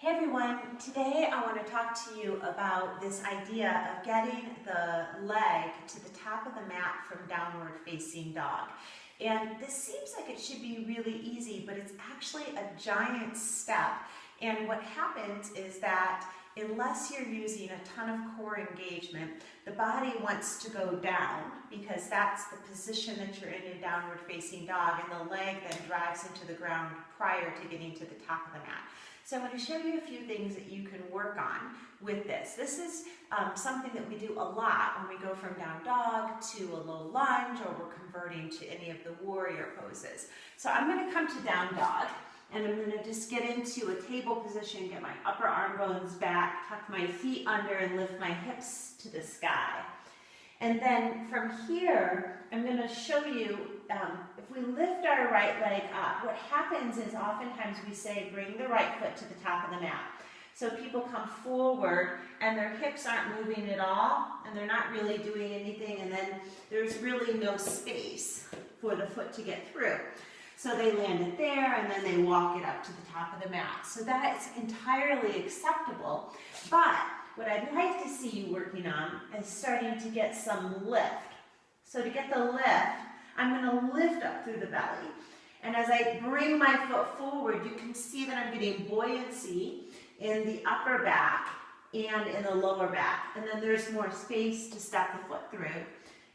Hey everyone, today I want to talk to you about this idea of getting the leg to the top of the mat from downward facing dog. And this seems like it should be really easy, but it's actually a giant step. And what happens is that unless you're using a ton of core engagement, the body wants to go down because that's the position that you're in downward facing dog, and the leg then drives into the ground prior to getting to the top of the mat. So I'm going to show you a few things that you can work on with this. This is something that we do a lot when we go from down dog to a low lunge, or we're converting to any of the warrior poses. So I'm going to come to down dog, and I'm going to just get into a table position, get my upper arm bones back, tuck my feet under, and lift my hips to the sky. And then from here, I'm going to show you, if we lift our right leg up, what happens is oftentimes we say, bring the right foot to the top of the mat. So people come forward and their hips aren't moving at all, and they're not really doing anything, and then there's really no space for the foot to get through. So they land it there, and then they walk it up to the top of the mat. So that is entirely acceptable, but what I'd like to see you working on is starting to get some lift. So to get the lift, I'm going to lift up through the belly. And as I bring my foot forward, you can see that I'm getting buoyancy in the upper back and in the lower back. And then there's more space to step the foot through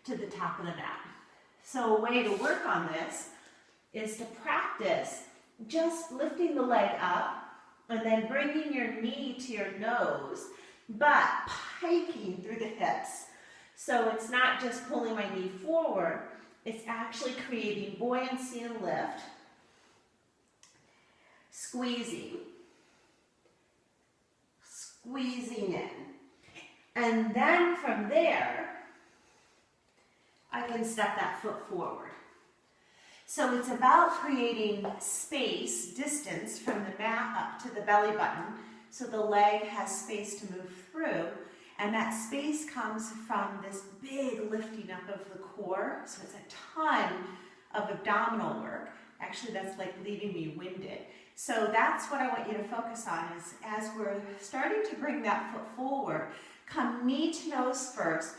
to the top of the mat. So a way to work on this is to practice just lifting the leg up and then bringing your knee to your nose, but piking through the hips. So it's not just pulling my knee forward, it's actually creating buoyancy and lift, squeezing in. And then from there, I can step that foot forward. So it's about creating space, distance from the mat up to the belly button, so the leg has space to move through, and that space comes from this big lifting up of the core. So it's a ton of abdominal work. Actually, that's like leaving me winded. So that's what I want you to focus on, is as we're starting to bring that foot forward, come knee to nose first,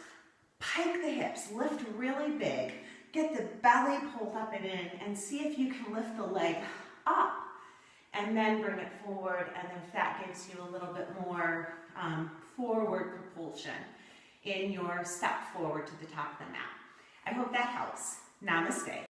pike the hips, lift really big, get the belly pulled up and in, and see if you can lift the leg up, and then bring it forward, and then if that gives you a little bit more forward propulsion in your step forward to the top of the mat. I hope that helps. Namaste.